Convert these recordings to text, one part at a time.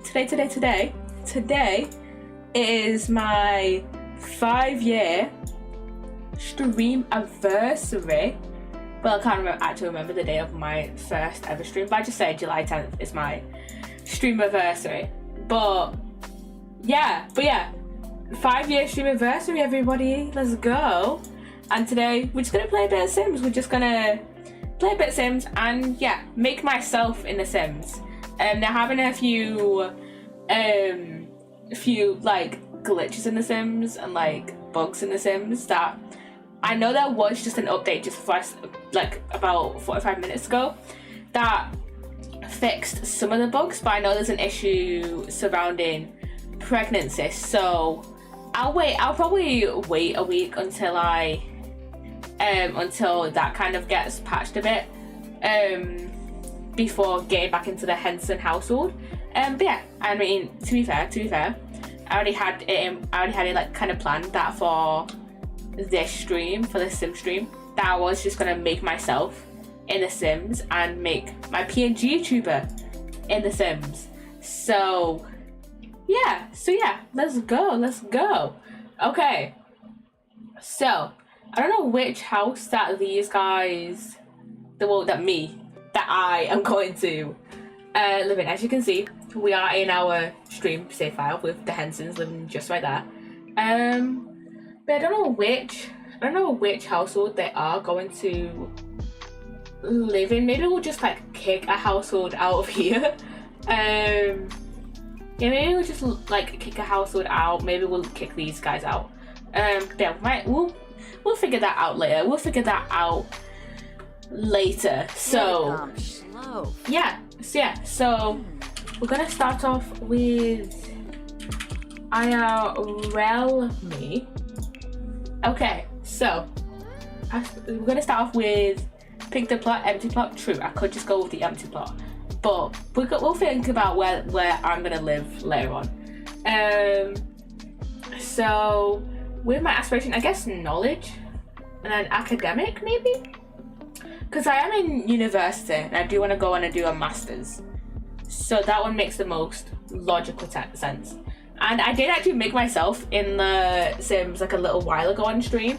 Today is my 5-year stream anniversary. Well, I can't actually remember the day of my first ever stream, but I just say July 10th is my stream anniversary. But yeah, 5-year stream anniversary, everybody. Let's go. And today we're just gonna play a bit of Sims. We're just gonna play a bit of Sims and yeah, make myself in the Sims. They're having a few like glitches in the Sims and like bugs in the Sims that I know there was just an update just for like about 45 minutes ago that fixed some of the bugs, but I know there's an issue surrounding pregnancy, so I'll probably wait a week until until that kind of gets patched a bit before getting back into the Henson household. But yeah, I mean, to be fair, I already had it like kind of planned that for this stream, for the Sim stream, that I was just gonna make myself in the Sims and make my PNG YouTuber in the Sims. So yeah, let's go. Okay, so I don't know which house that these guys, that I am going to live in. As you can see, we are in our stream save file with the Hensons living just right there. But I don't know which household they are going to live in. Maybe we'll just like kick a household out of here. Yeah, maybe we'll just like kick a household out. Maybe we'll kick these guys out. Yeah, we'll figure that out later. So yeah, so we're gonna start off with IRL me. Okay, so we're gonna start off with pick the plot, empty plot. True, I could just go with the empty plot, but we'll think about where I'm gonna live later on. So with my aspiration, I guess knowledge and then academic maybe, because I am in university and I do want to go and do a master's, so that one makes the most logical sense. And I did actually make myself in the Sims like a little while ago on stream,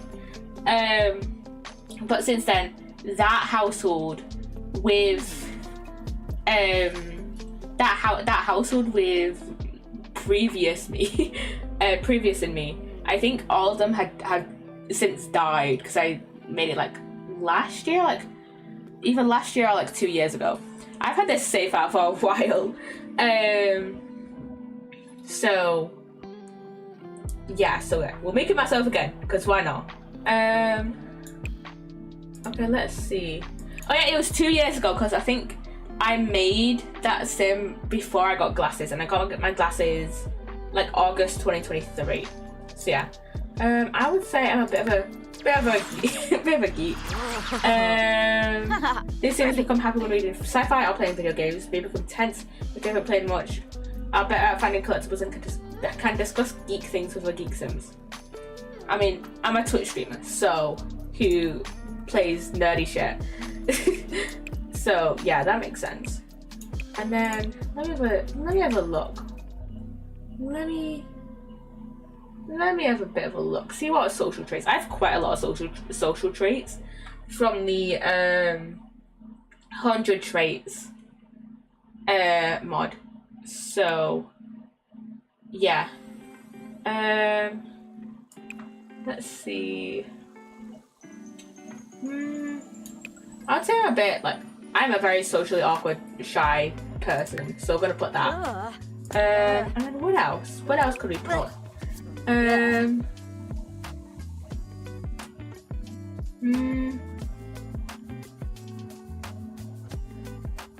but since then that household with household with previous in me, I think all of them had since died, because I made it like last year, like even last year or like 2 years ago. I've had this save out for a while. So yeah, so we'll make it myself again, because why not? Okay, let's see. Oh yeah, it was 2 years ago, because I think I made that Sim before I got glasses, and I got my glasses like August 2023. So yeah, I would say I'm a bit of a geek. This seems become happy when reading sci-fi or playing video games. Maybe become tense if they haven't played much. I'll better at finding collectibles and can discuss geek things with the Geek Sims. I mean, I'm a Twitch streamer, so who plays nerdy shit. So yeah, that makes sense. And then let me have a look. Let me have a bit of a look. See what social traits. I have quite a lot of social traits from the 100 traits mod. So yeah. Let's see. I'd say I'm a very socially awkward, shy person, so I'm gonna put that. And then what else? What else could we put? And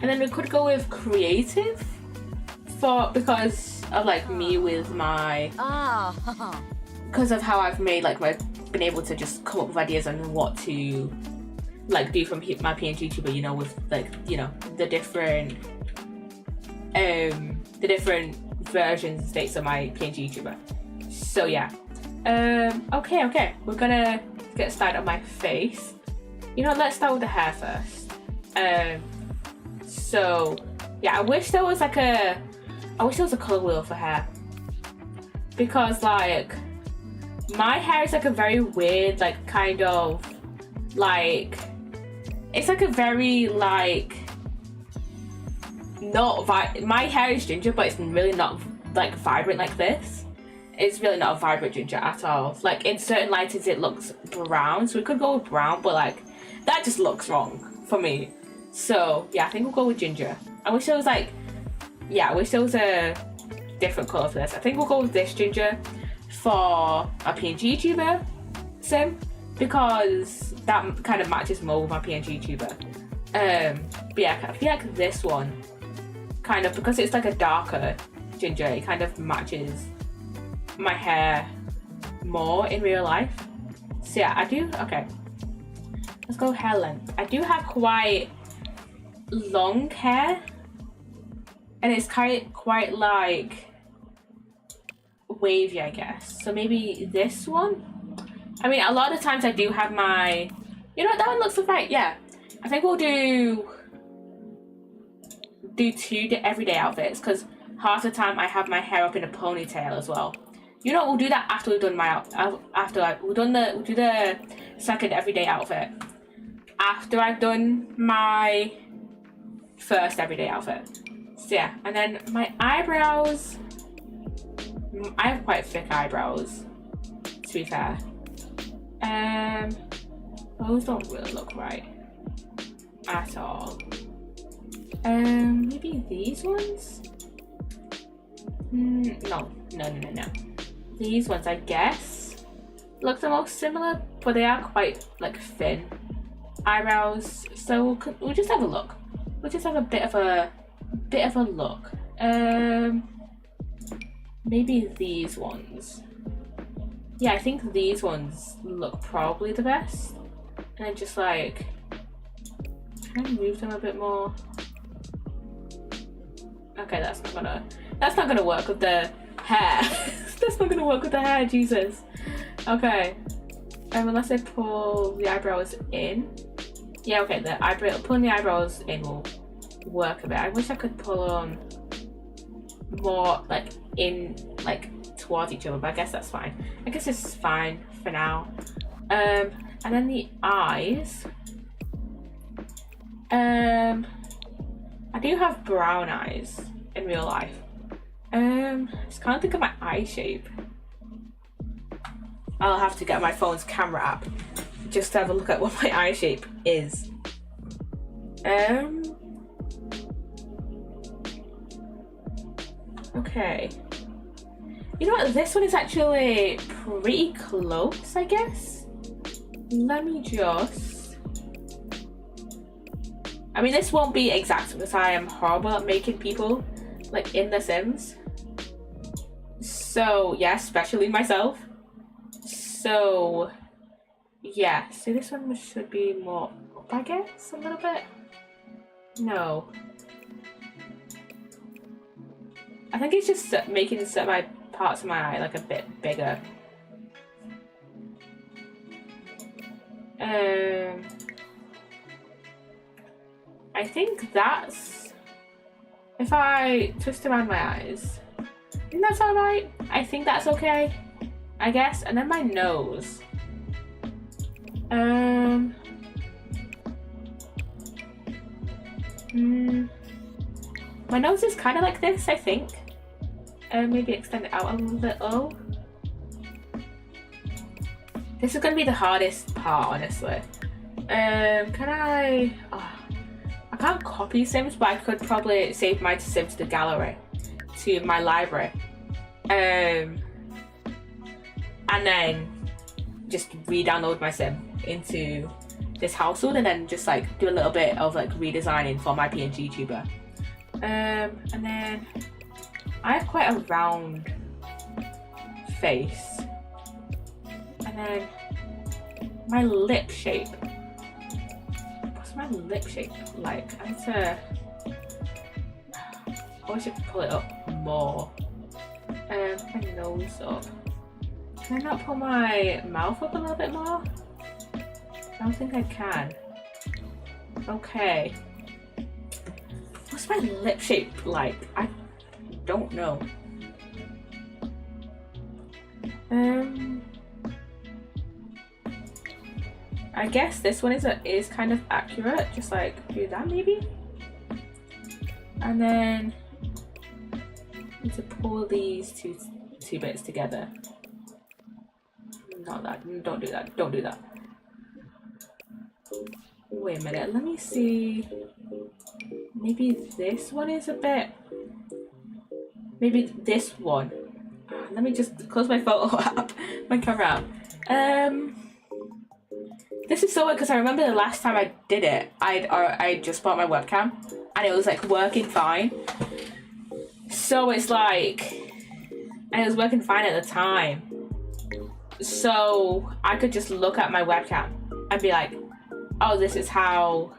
then we could go with creative, because of like me with my because of how I've made been able to just come up with ideas on what to like do from my PNG YouTuber, you know, with like, you know, the different versions and states of my PNG YouTuber. So yeah. Okay, we're gonna get started on my face. You know, let's start with the hair first. So yeah, I wish there was like a I wish there was a colour wheel for hair. Because like, my hair is like a very weird, like kind of, like, it's like a very like, not my hair is ginger, but it's really not like vibrant like this. It's really not a vibrant ginger at all. Like in certain lightings it looks brown, so we could go with brown, but like that just looks wrong for me. So yeah, I think we'll go with ginger. I wish there was like, yeah, I wish there was a different colour for this. I think we'll go with this ginger for a PNG tuber sim, because that kind of matches more with my PNG tuber. But yeah, I feel like this one kind of, because it's like a darker ginger, it kind of matches my hair more in real life. So yeah, I do, okay, let's go hair length. I do have quite long hair, and it's quite like wavy, I guess. So maybe this one. I mean, a lot of times I do have my, you know what, that one looks right. Yeah, I think we'll do 2 everyday outfits, because half the time I have my hair up in a ponytail as well. You know, we'll do that after we've done my we'll do the second everyday outfit after I've done my first everyday outfit. So yeah, and then my eyebrows, I have quite thick eyebrows, to be fair. Those don't really look right at all. Maybe these ones? No. These ones, I guess, look the most similar, but they are quite like thin eyebrows. So we'll just have a look. We'll just have a bit of a look. Maybe these ones. Yeah, I think these ones look probably the best. And then just like, can I move them a bit more? Okay, that's not gonna work with the hair. That's not gonna work with the hair, Jesus. Okay. Unless I pull the eyebrows in. Yeah, okay, pulling the eyebrows in will work a bit. I wish I could pull them more like in, like towards each other, but I guess that's fine. I guess this is fine for now. And then the eyes. I do have brown eyes in real life. I just can't think of my eye shape. I'll have to get my phone's camera app just to have a look at what my eye shape is. Okay. You know what? This one is actually pretty close, I guess. Let me just... I mean, this won't be exact because I am horrible at making people like in The Sims. So yeah, especially myself. So yeah, so this one should be more up, I guess, a little bit. No, I think it's just making some my parts of my eye like a bit bigger. I think that's, if I twist around my eyes, I think that's alright. I think that's okay, I guess. And then my nose. My nose is kind of like this, I think. Maybe extend it out a little. This is going to be the hardest part, honestly. Can I... Oh, I can't copy Sims, but I could probably save my Sims to the gallery, to my library. And then just re-download my Sim into this household and then just like do a little bit of like redesigning for my PNG tuber. And then I have quite a round face. And then my lip shape. What's my lip shape like? I need to... I should pull it up more. My nose up. Can I not pull my mouth up a little bit more? I don't think I can. Okay. What's my lip shape like? I don't know. I guess this one is kind of accurate. Just like do that maybe, and then need to pull these two bits together. Not that. Don't do that. Don't do that. Wait a minute. Let me see. Maybe this one is a bit. Maybe this one. Let me just close my photo app, my camera app. This is so weird because I remember the last time I did it, I just bought my webcam and it was like working fine. So it's like, and it was working fine at the time. So I could just look at my webcam and be like, oh, this is how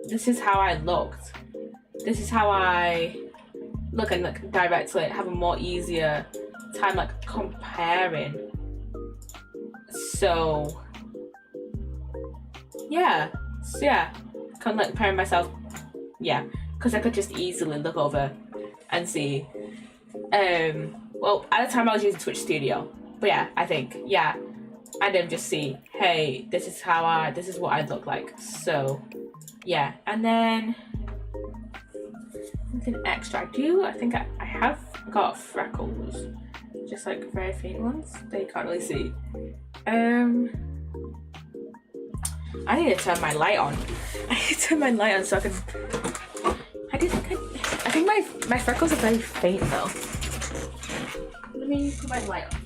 I looked. This is how I look, and like directly have a more easier time like comparing. So yeah, kind of like comparing myself, yeah, because I could just easily look over and see. Well, at the time I was using Twitch Studio, but yeah, I think, yeah, and then just see, hey, this is what I look like. So yeah, and then something extra. I think I have got freckles, just like very faint ones that you can't really see. I need to turn my light on. I need to turn my light on so I can. I think my freckles are very faint though. Let me put my light on.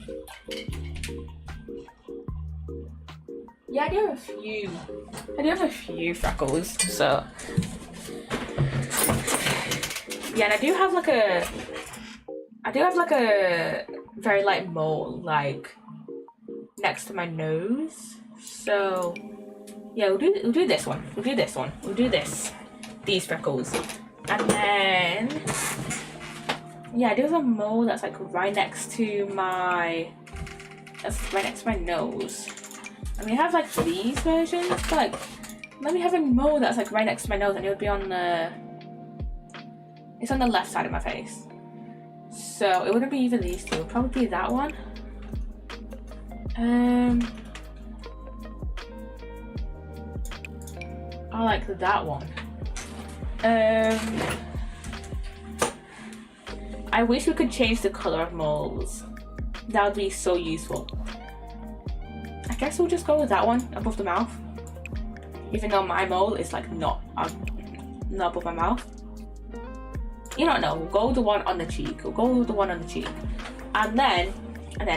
Yeah, I do have a few freckles. So yeah, and I do have like a very light mole like next to my nose. So yeah, we'll do this one. We'll do these freckles, and then yeah, I do have a mole that's like right next to my nose. I mean, I have like these versions, but like, let me have a mole that's like right next to my nose, and it would be it's on the left side of my face. So it wouldn't be even these two. It would probably be that one. I like that one. I wish we could change the color of moles. That would be so useful. I guess we'll just go with that one above the mouth. Even though my mole is like not above my mouth. You don't know, we'll go with the one on the cheek. And then,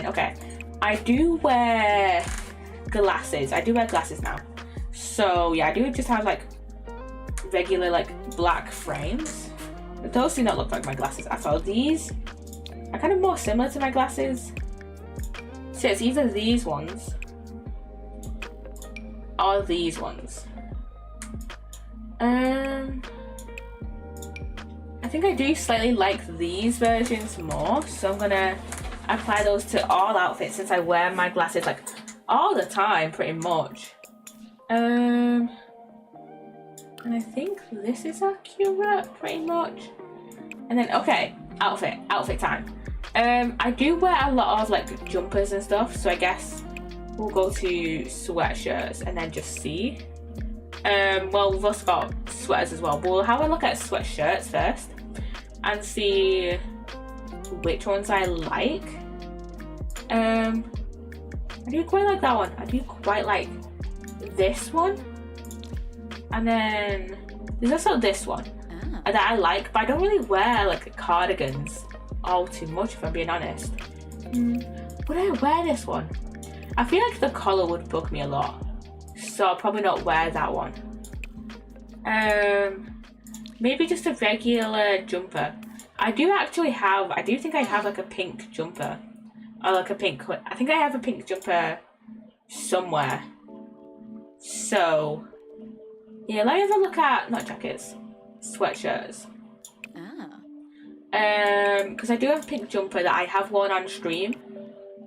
okay. I do wear glasses. Now. So yeah, I do just have like regular like black frames. But those do not look like my glasses at all. These are kind of more similar to my glasses. So it's either these ones or these ones. I think I do slightly like these versions more, so I'm gonna apply those to all outfits since I wear my glasses like all the time pretty much. And I think this is accurate pretty much. And then okay, outfit time. I do wear a lot of like jumpers and stuff, so I guess we'll go to sweatshirts and then just see. Well, we've also got sweaters as well, but we'll have a look at sweatshirts first and see which ones I like. I do quite like that one. I do quite like this one. And then there's also this one that I like, but I don't really wear like cardigans all too much if I'm being honest. Would I wear this one? I feel like the collar would bug me a lot, so I'll probably not wear that one. Maybe just a regular jumper. I do think I have like a pink jumper. Or like a pink, I think I have a pink jumper somewhere. So, yeah, let me have a look at, not jackets, sweatshirts. Because I do have a pink jumper that I have worn on stream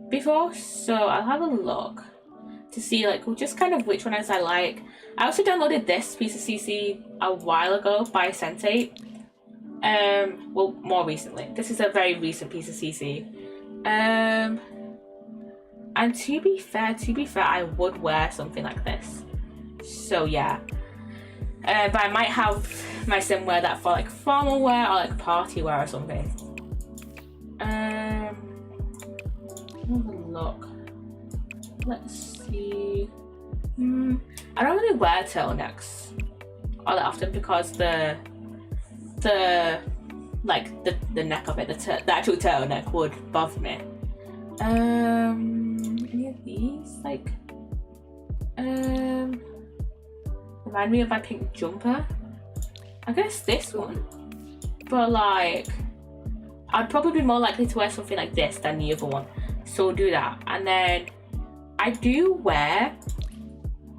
before, so I'll have a look to see like just kind of which ones I like. I also downloaded this piece of CC a while ago by Psssttt. Well, more recently. This is a very recent piece of CC. And to be fair, I would wear something like this. So yeah. But I might have my sim wear that for like formal wear or like party wear or something. Have a look. Let's see. I don't really wear turtlenecks all that often because the neck of it, the actual turtleneck would bother me. Any of these like remind me of my pink jumper? I guess this one. But like I'd probably be more likely to wear something like this than the other one. So we'll do that. And then I do wear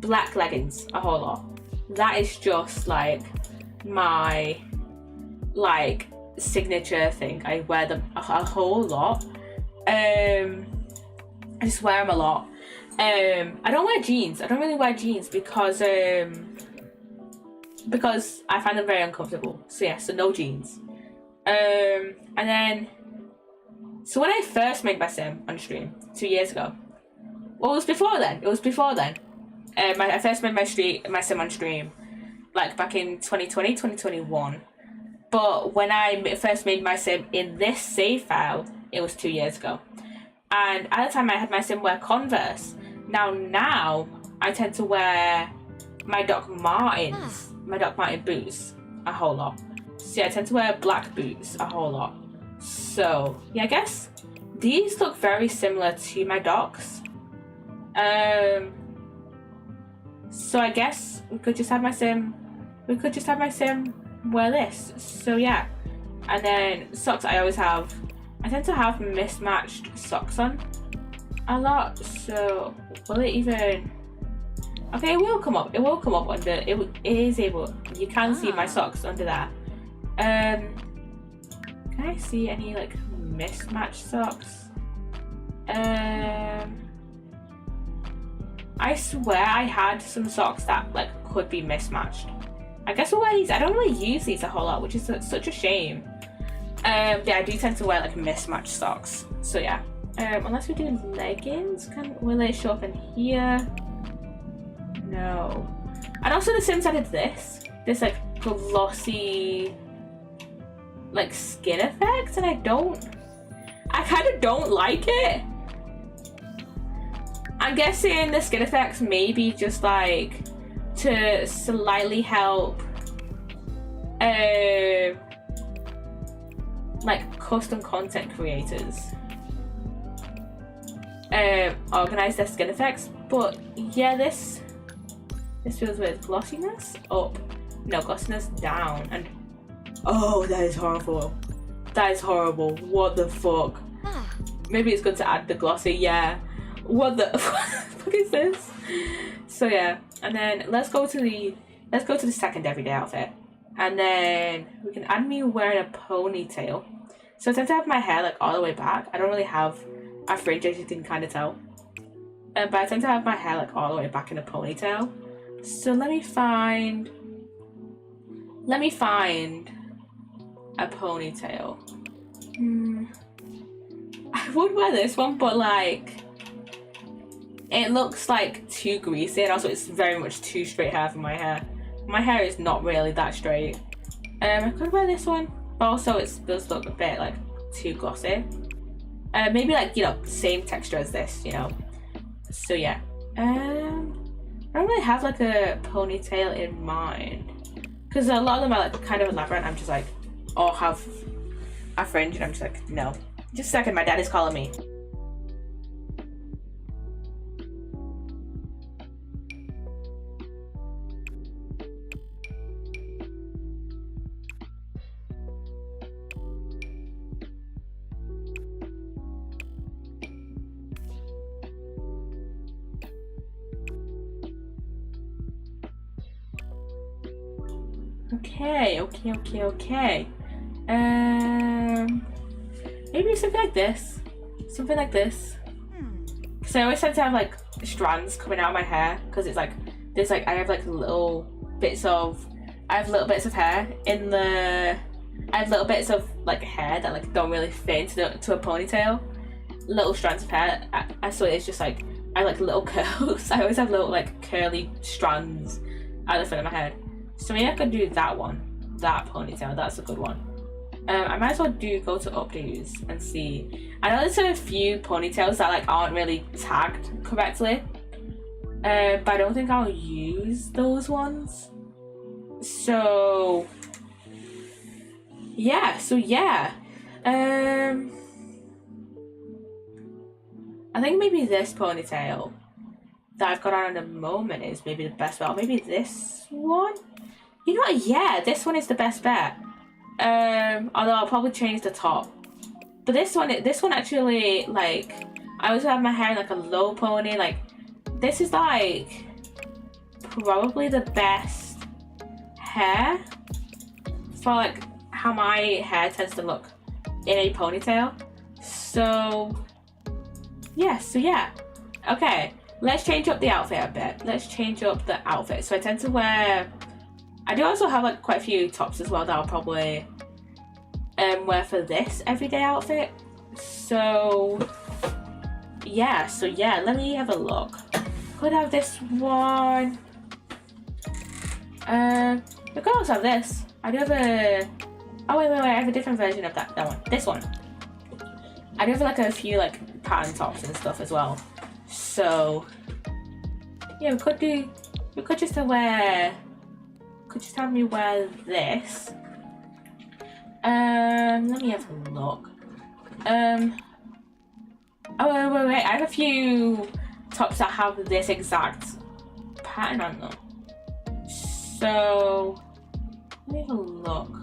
black leggings a whole lot. That is just like my signature thing. I wear them a whole lot. I just wear them a lot. I don't wear jeans. I don't really wear jeans because I find them very uncomfortable. So yeah, so no jeans. And then so when I first made my sim on stream 2 years ago, well, it was before then. I first made my sim on stream like back in 2020, 2021. But when I first made my sim in this save file, it was 2 years ago. And at the time I had my sim wear Converse. Now I tend to wear my Doc Marten boots a whole lot. So yeah, I tend to wear black boots a whole lot. So yeah, I guess these look very similar to my Docs. So I guess we could just have my sim wear this. So yeah. And then socks I tend to have mismatched socks on a lot. So will it even... Okay, it will come up under it is able, you can see my socks under that. Can I see any like mismatched socks? I swear I had some socks that like could be mismatched. I guess we'll wear these. I don't really use these a whole lot, which is such a shame. Yeah, I do tend to wear like mismatched socks. So yeah. Unless we're doing leggings, will it show up in here? No. And also the Sims added this like glossy like skin effect, and I kind of don't like it. I'm guessing the skin effects maybe just like to slightly help like custom content creators organize their skin effects. But yeah, this feels with glossiness up, no, glossiness down, and oh, that is horrible. That is horrible. What the fuck? Maybe it's good to add the glossy. Yeah. What the fuck is this? So yeah, and then let's go to the second everyday outfit, and then we can add me wearing a ponytail. So I tend to have my hair like all the way back. I don't really have a fringe, as you can kind of tell, but I tend to have my hair like all the way back in a ponytail. So let me find a ponytail. I would wear this one, but like it looks like too greasy, and also it's very much too straight hair for my hair. My hair is not really that straight. I could wear this one, but also it does look a bit like too glossy. Maybe like, you know, same texture as this, you know. So yeah. I don't really have like a ponytail in mind, because a lot of them are like kind of elaborate. I'm just like, oh, have a fringe, and I'm just like, no. Just a second, my dad is calling me. Okay. Maybe something like this. Because I always tend to have like strands coming out of my hair, because it's like I have little bits of hair in the I have little bits of like hair that like don't really fit into a ponytail. Little strands of hair. So it's just like I have like little curls. I always have little like curly strands at the front of my head. So maybe I could do that one. That ponytail. That's a good one. I might as well go to updos and see. I know there's a few ponytails that like aren't really tagged correctly, but I don't think I'll use those ones. So yeah. I think maybe this ponytail that I've got on at the moment is maybe the best bet. Or maybe this one. You know what? Yeah, this one is the best bet. Although I'll probably change the top. But this one actually, like, I also have my hair in like a low pony. Like, this is like probably the best hair for like how my hair tends to look in a ponytail. So yeah. Okay, let's change up the outfit a bit. So I tend to wear. I do also have like quite a few tops as well that I'll probably wear for this everyday outfit. So yeah, let me have a look. Could have this one. We could also have this. I do have a. Oh wait, I have a different version of that one. This one. I do have like a few like pattern tops and stuff as well. So yeah, we could just have me wear this. Let me have a look. Oh wait, I have a few tops that have this exact pattern on them. So let me have a look.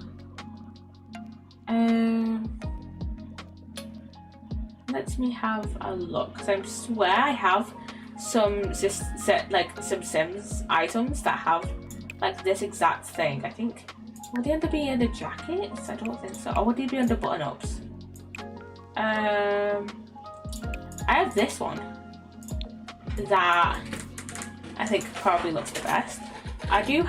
Let me have a look, because I swear I have some Sims items that have like this exact thing. I think, would they under be under jackets? I don't think so. Or would they be under button-ups? I have this one that I think probably looks the best. I think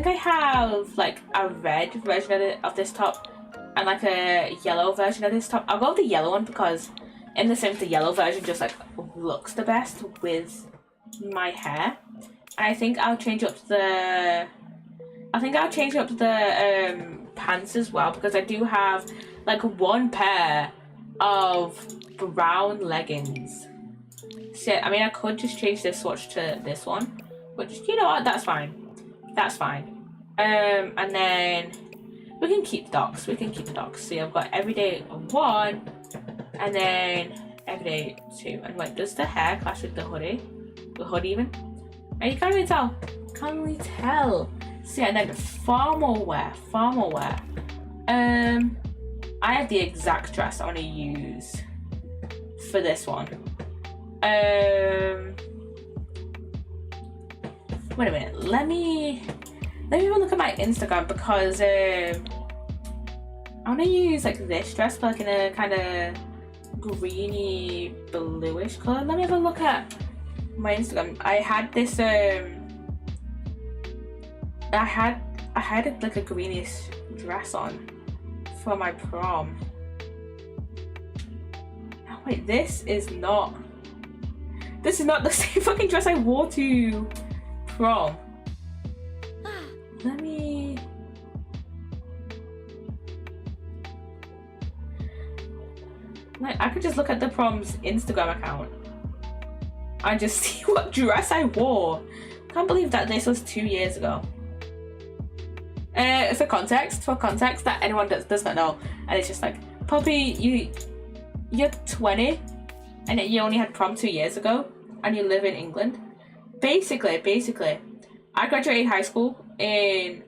I have like a red version of this top and like a yellow version of this top. I'll go with the yellow one because in the Sims the yellow version just like looks the best with my hair. And I think I'll change up the pants as well, because I do have like one pair of brown leggings. So I mean I could just change this swatch to this one, but just, you know what, that's fine. And then we can keep the docs. So I've got everyday 1 and then everyday 2. And wait, does the hair clash with the hoodie? The hood even? And you can't really tell. So yeah, and then formal wear. I have the exact dress I want to use for this one. Wait a minute, let me have a look at my Instagram, because I want to use like this dress, but like in a kind of greeny bluish color. Let me have a look at my Instagram. I had this I had like a greenish dress on for my prom. Oh wait, this is not the same fucking dress I wore to prom. Let me. Like, I could just look at the prom's Instagram account and just see what dress I wore. Can't believe that this was 2 years ago. For context, that anyone does not know, and it's just like, probably you're 20 and you only had prom 2 years ago and you live in England. Basically, I graduated high school in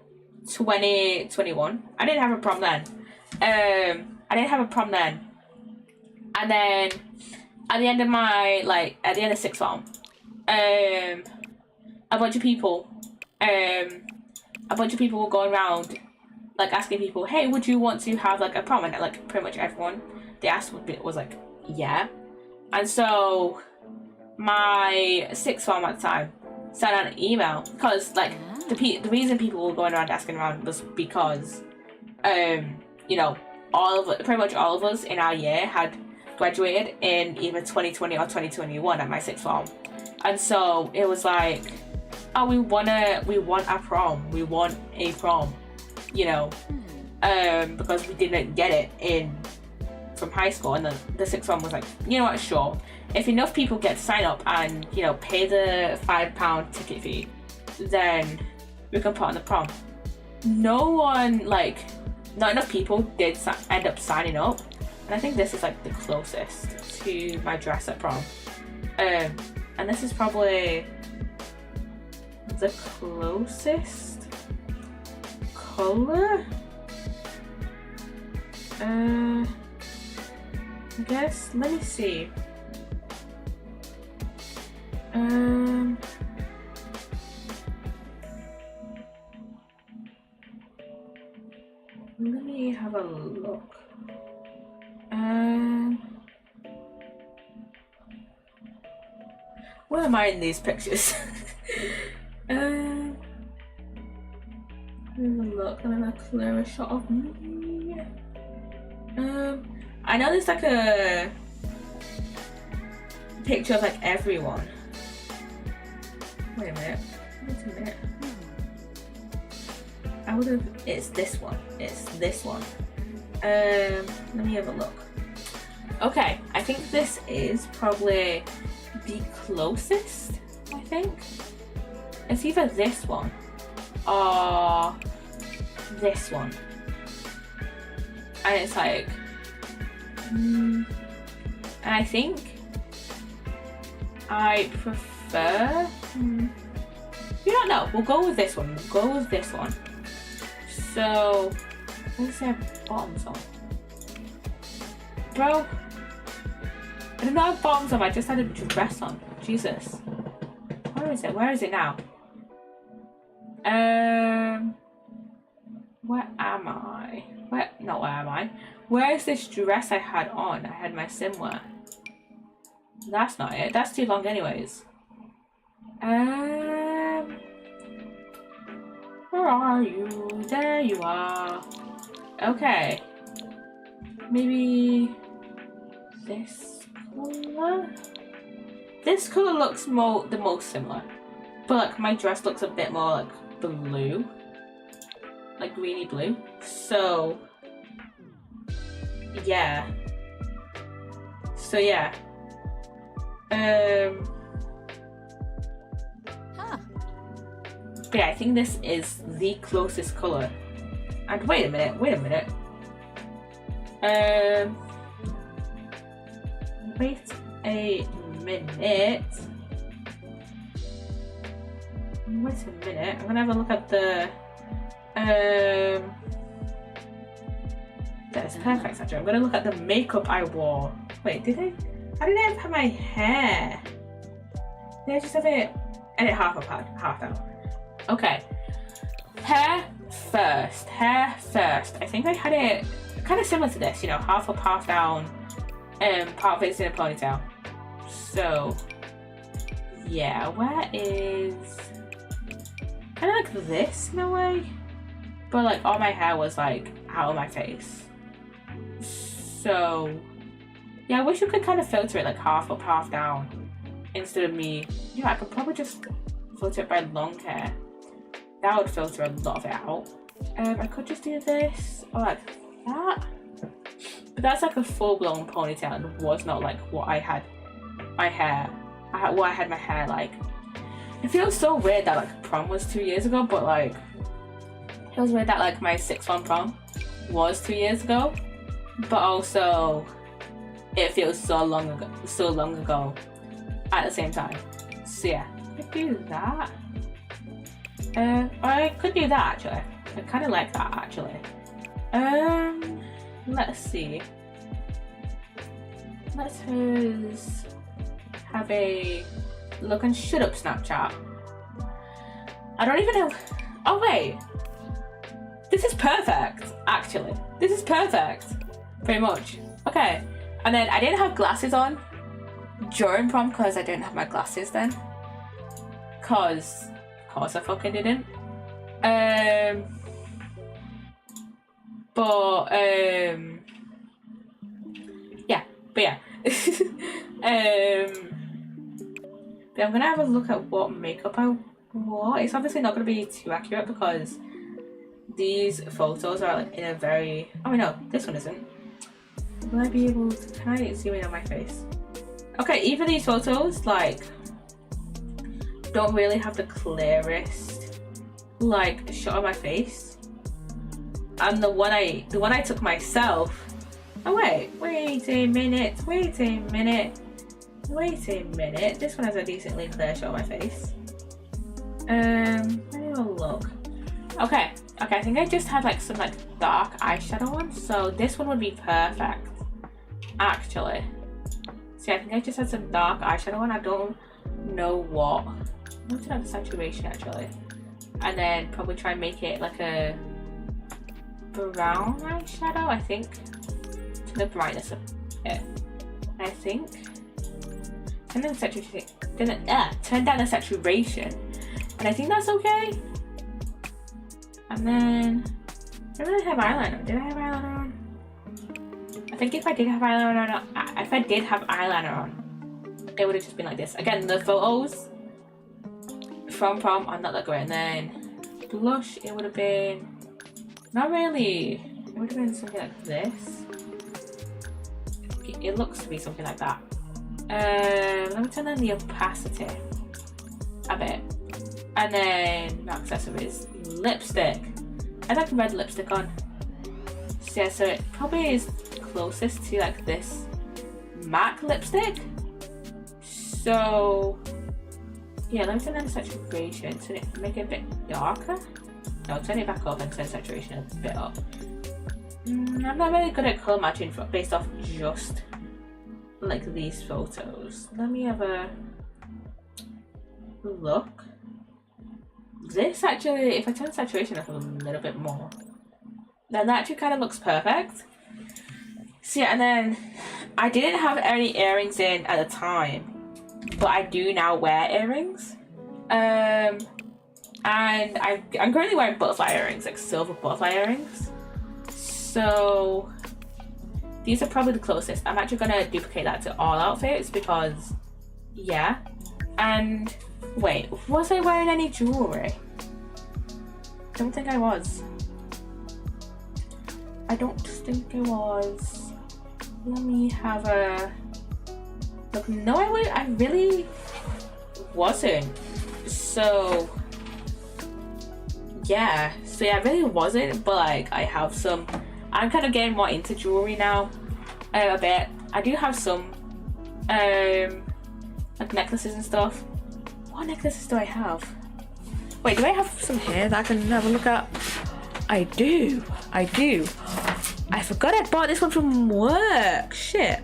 2021. I didn't have a prom then. And then at the end of sixth form, a bunch of people were going around like asking people, hey, would you want to have like a prom? And like pretty much everyone they asked was like, yeah. And so my sixth form at the time sent out an email, because like the reason people were going around asking around was because, you know, pretty much all of us in our year had graduated in either 2020 or 2021 at my sixth form, and so it was like, oh, we want a prom, we want a prom, you know, because we didn't get it from high school, and then the sixth form was like, you know what, sure, if enough people get to sign up and, you know, pay the £5 ticket fee, then we can put on the prom. Not enough people did end up signing up, and I think this is like the closest to my dress at prom, and this is probably the closest colour. I guess, let me see. Let me have a look. Where am I in these pictures? Let me look. Let me have a clearer shot of me. I know there's like a picture of like everyone. Wait a minute. It's this one. Let me have a look. Okay, I think this is probably the closest, I think. It's either this one or this one. And it's like, and I think I prefer, you don't know, we'll go with this one. So, let's have bottoms on. Bro, I didn't have bottoms on, I just had a dress on. Jesus. Where is it? Where is it now? Where am I? Not where am I? Where is this dress I had on? I had my swimwear. That's not it. That's too long anyways. Where are you? There you are. Okay. Maybe this colour? This colour looks the most similar. But like my dress looks a bit more like blue. Like greeny blue. So yeah. But yeah, I think this is the closest colour. And wait a minute. Wait a minute. I'm gonna have a look at the that is perfect actually. I'm gonna look at the makeup I wore. Wait, how did I have my hair? Did I just have it half down? Okay. Hair first. I think I had it kind of similar to this, you know, half up, half down, part of it's in a ponytail. So yeah, where is kind of like this in a way, but like all my hair was like out of my face. So yeah, I wish you could kind of filter it like half up, half down instead of me. Yeah, I could probably just filter it by long hair. That would filter a lot of it out. I could just do this or like that, but that's like a full-blown ponytail and was not like what I had my hair like. It feels so weird that like prom was 2 years ago, but like it feels weird that like my sixth form prom was 2 years ago, but also it feels so long ago at the same time. So yeah, I could do that. Or I could do that actually. I kind of like that actually. Let's see. Let's have a look and shut up Snapchat. I don't even know. Oh wait. This is perfect, actually. This is perfect. Pretty much. Okay. And then I didn't have glasses on during prom because I didn't have my glasses then. Cause I fucking didn't. But yeah, but yeah. But I'm gonna have a look at what makeup I wore. It's obviously not gonna be too accurate because these photos are like in a very, oh no, this one isn't. Will I be able to, can I zoom in on my face? Okay, even these photos like don't really have the clearest like shot of my face. And the one I took myself, oh wait a minute, this one has a decently clear shot of my face. Let me have a look. Okay, I think I just had like some like dark eyeshadow on, so this one would be perfect actually. See, I think I just had some dark eyeshadow on. I don't know what. I'm looking at the saturation actually, and then probably try and make it like a brown eyeshadow, I think, to the brightness of it. I think turn down the saturation, turn down the saturation, and I think that's okay. And then I don't really have eyeliner. Did I have eyeliner on? I think if I did have eyeliner on, it would have just been like this. Again, the photos from prom are not that great. And then blush, it would have been not really. It would have been something like this. It looks to be something like that. Let me turn down the opacity a bit. And then accessories, lipstick. I like red lipstick on. So yeah, so it probably is closest to like this MAC lipstick. So yeah, let me turn down the saturation to make it a bit darker. No, turn it back up and turn saturation a bit up. I'm not really good at colour matching based off just like these photos. Let me have a look. This actually, if I turn saturation up a little bit more, then that actually kind of looks perfect. So yeah, and then I didn't have any earrings in at the time, but I do now wear earrings. And I'm currently wearing butterfly earrings, like silver butterfly earrings. So these are probably the closest. I'm actually gonna duplicate that to all outfits because yeah. And wait, was I wearing any jewelry? Don't think I was. I don't think I was. Let me have a look. No, I really wasn't. So yeah, I really wasn't, but like I have some. I'm kind of getting more into jewelry now, a bit. I do have some like necklaces and stuff. What necklaces do I have? Wait, do I have some here that I can have a look at? I do. I forgot I bought this one from work. Shit.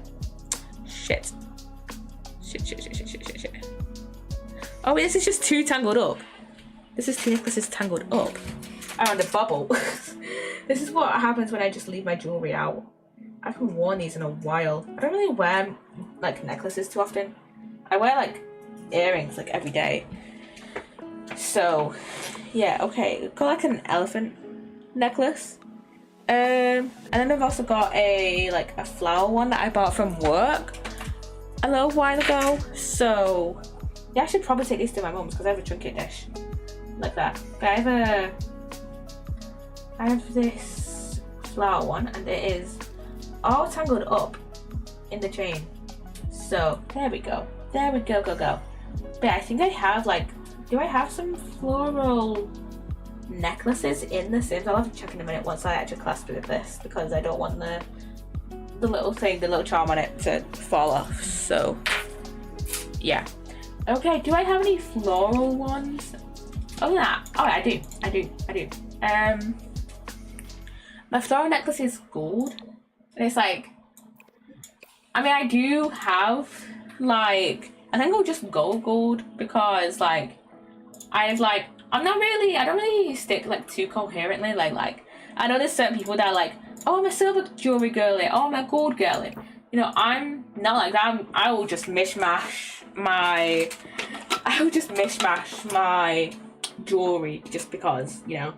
Oh, wait, this is just two tangled up. This is two necklaces tangled up around a bubble. This is what happens when I just leave my jewelry out. I haven't worn these in a while. I don't really wear like necklaces too often. I wear like earrings like every day. So yeah, okay, got like an elephant necklace. And then I've also got a flower one that I bought from work a little while ago. So yeah, I should probably take these to my mum's because I have a trinket dish like that. But I have this flower one and it is all tangled up in the chain. So there we go. Go. But I think I have do I have some floral necklaces in the Sims? I'll have to check in a minute once I actually clasp it with this because I don't want the little thing, the little charm on it to fall off. So yeah. Okay, do I have any floral ones? Oh yeah, oh I do. My floral necklace is gold. And it's like, I mean, I do have I think I'll just go gold because I don't really stick too coherently. Like I know there's certain people that are like, oh, I'm a silver jewelry girly, oh, I'm a gold girly. You know, I'm not like that. I will just mishmash my jewelry just because, you know.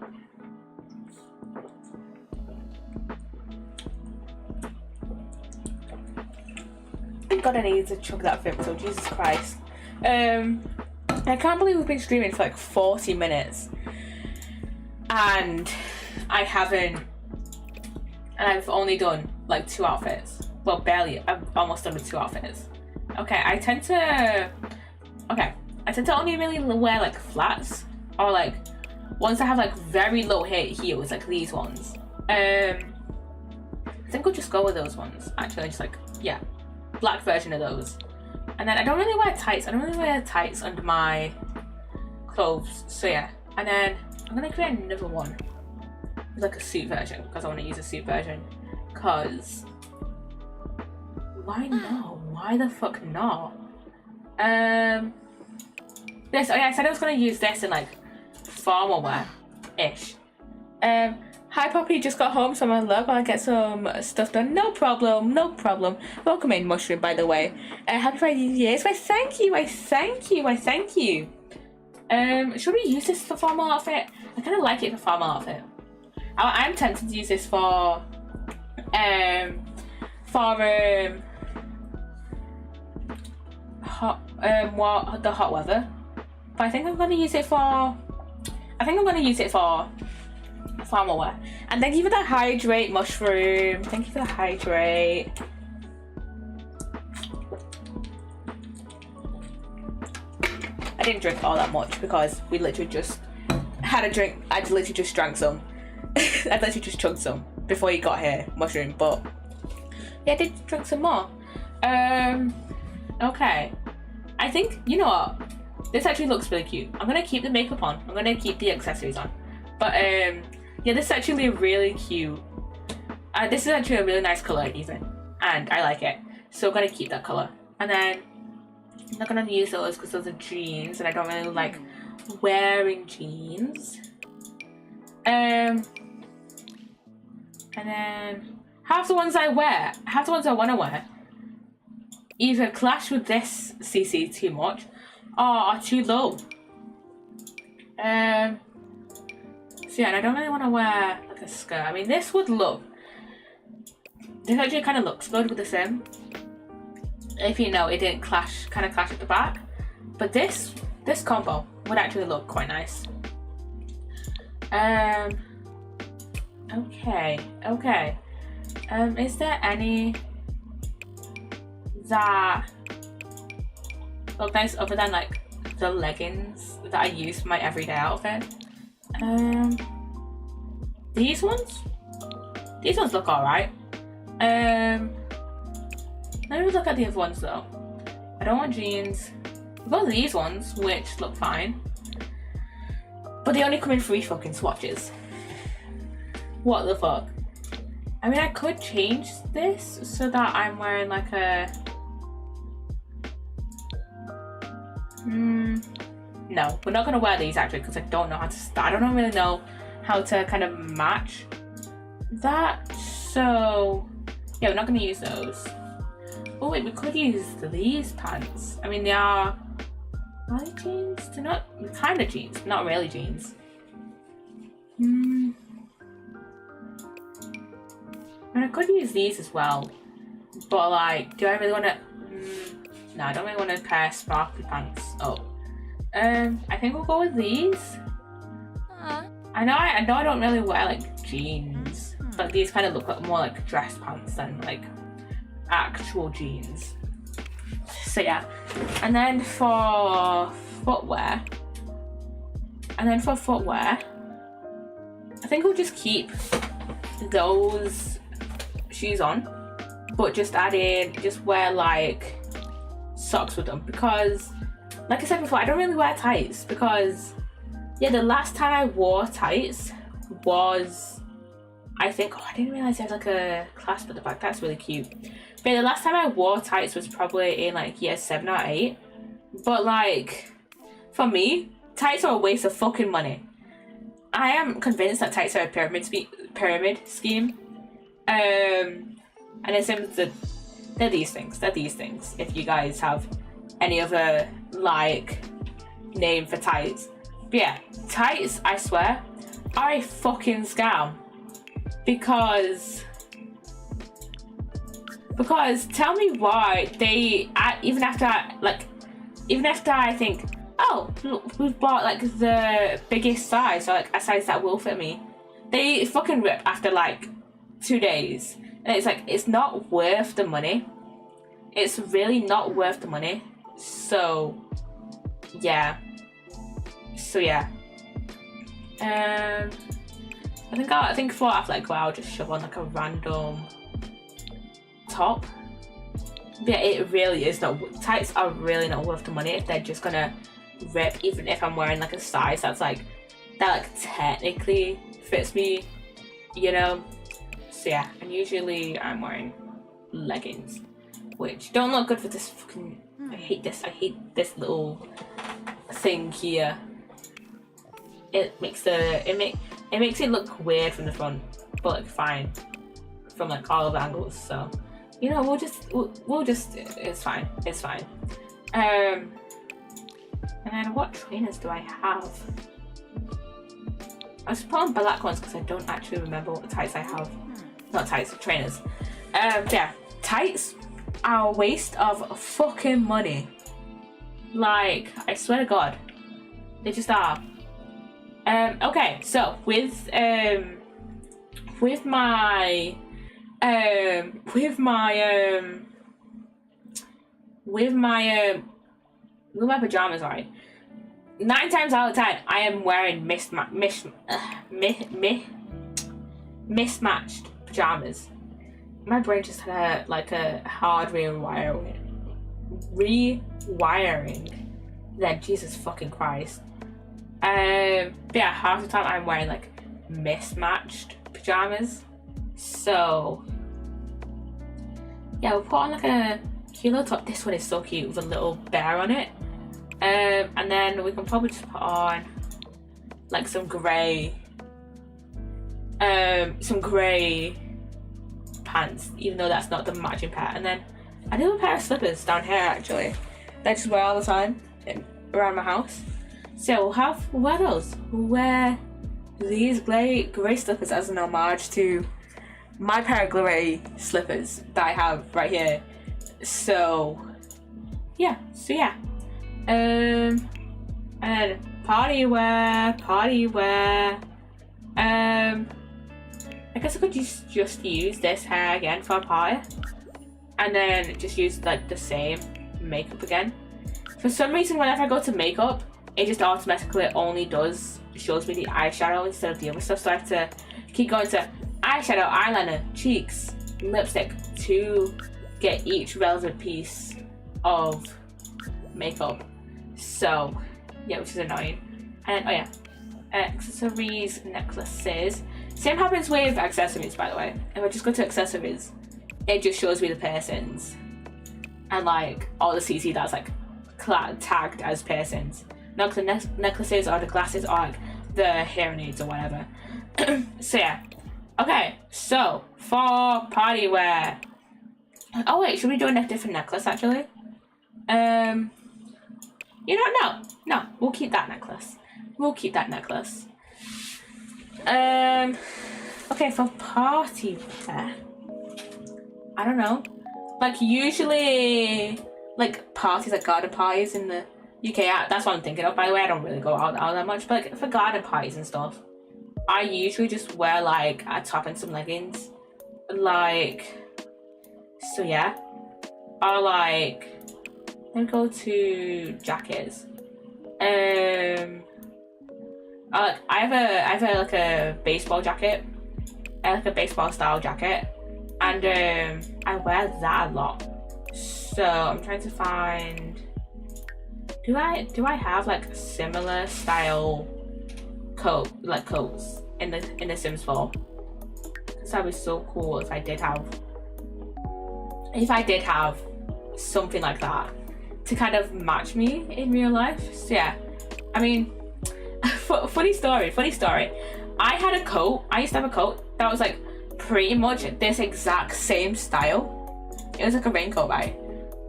Thank God I needed to chug that film, so Jesus Christ. I can't believe we've been streaming for like 40 minutes and I've only done like 2 outfits. Well, barely. I've almost done with 2 outfits. Okay, I tend to only really wear like flats or like ones that have like very low heels, like these ones. I think I'll just go with those ones. Actually, just like, yeah, black version of those. And then I don't really wear tights. I don't really wear tights under my clothes. So yeah, and then I'm gonna create another one, like a suit version, because I want to use a suit version. Cause why not? Why the fuck not? This. Oh yeah, I said I was gonna use this in like formal wear, ish. Hi Poppy, just got home, so I'm gonna log while I get some stuff done. No problem, no problem. Welcome in, Mushroom, by the way. Happy 5 years. Why, thank you, I thank you, I thank you. Should we use this for formal outfit? I kind of like it for formal outfit. I'm tempted to use this for the hot weather. But I think I'm gonna use it for formal wear. And thank you for the hydrate, Mushroom. Thank you for the hydrate. I didn't drink all that much because we literally just had a drink. I literally just drank some. I literally just chugged some before you got here, Mushroom. But yeah, I did drink some more. Okay. I think, you know what? This actually looks really cute. I'm gonna keep the makeup on. I'm gonna keep the accessories on. But yeah, this is actually really cute. This is actually a really nice colour even. And I like it. So I'm gonna keep that colour. And then I'm not gonna use those because those are jeans and I don't really like wearing jeans. And then half the ones I wanna wear either clash with this CC too much or are too low. So yeah, and I don't really want to wear like a skirt. I mean, this actually kind of looks good with the sim. If you know, it didn't kind of clash at the back. But this combo would actually look quite nice. Okay. Is there any that look nice other than like the leggings that I use for my everyday outfit? These ones look alright. Let me look at the other ones though. I don't want jeans. I've got these ones which look fine, but they only come in 3 fucking swatches. What the fuck? I mean, I could change this so that I'm wearing like a no, we're not gonna wear these actually because I don't know how to start. I don't really know how to kind of match that. So yeah, we're not gonna use those. Oh wait, we could use these pants. I mean, are they jeans? They're not kind of jeans, not really jeans. I mean, I could use these as well, but like, do I really want to? No, I don't really want to pair sparkly pants. Oh, I think we'll go with these. I know I don't really wear like jeans, but these kind of look like more like dress pants than like actual jeans. So yeah, and then for footwear, I think we'll just keep those shoes on, but just wear like socks with them, because like I said before, I don't really wear tights because yeah, the last time I wore tights was, I think, I didn't realize it had like a clasp at the back. That's really cute. But yeah, the last time I wore tights was probably in like year 7 or 8. But like, for me, tights are a waste of fucking money. I am convinced that tights are a pyramid scheme. And it seems that they're these things. If you guys have any other like name for tights, But yeah, tights, I swear, are a fucking scam. Because tell me why they, even after I think, oh, look, we've bought like the biggest size, or like a size that will fit me, they fucking rip after like 2 days. And it's like, it's not worth the money. It's really not worth the money. So yeah. I think for athletic wear, I'll just shove on like a random top. But yeah, it really is not. Tights are really not worth the money if they're just gonna rip, even if I'm wearing like a size that technically fits me, you know. So yeah, and usually I'm wearing leggings, which don't look good for this fucking. I hate this little thing here. It makes it look weird from the front, but like fine from like all of the angles. So, you know, we'll just it's fine. And then what trainers do I have? I just put on black ones because I don't actually remember what tights I have. Not tights, trainers. Yeah, tights are a waste of fucking money. Like, I swear to God, they just are. Okay, so with my pajamas, right? 9 times out of 10, I am wearing mismatched pajamas. My brain just had a hard rewiring. Then Jesus fucking Christ. But yeah, half the time I'm wearing like mismatched pajamas. So yeah, we'll put on like a cute little top. This one is so cute with a little bear on it. And then we can probably just put on like some grey pants, even though that's not the matching pair. And then I do have a pair of slippers down here actually that I just wear all the time around my house. So we'll wear those. We'll wear these grey slippers as an homage to my pair of grey slippers that I have right here. So yeah. And party wear. I guess I could just use this hair again for a party, and then just use like the same makeup again. For some reason, whenever I go to makeup, it just automatically only shows me the eyeshadow instead of the other stuff. So I have to keep going to eyeshadow, eyeliner, cheeks, lipstick to get each relevant piece of makeup. So yeah, which is annoying. And oh yeah, accessories, necklaces. Same happens with accessories, by the way. If I just go to accessories, it just shows me the piercings and like all the CC that's like tagged as piercings. Not the necklaces or the glasses or like the hearing aids or whatever. So yeah. Okay, so for party wear. Oh wait, should we do a different necklace actually? You know, no, we'll keep that necklace. Okay, for party wear, I don't know. Like usually, like parties, like garden parties in the UK. That's what I'm thinking of. By the way, I don't really go out that much, but like for garden parties and stuff, I usually just wear like a top and some leggings. Like, so yeah. Or like, let me go to jackets. I have a baseball jacket, like a baseball style jacket, and I wear that a lot. So I'm trying to find. Do I have like similar style coats in the Sims 4? Because that'd be so cool if I did have something like that to kind of match me in real life. So yeah, I mean, funny story. I used to have a coat that was like pretty much this exact same style. It was like a raincoat, right?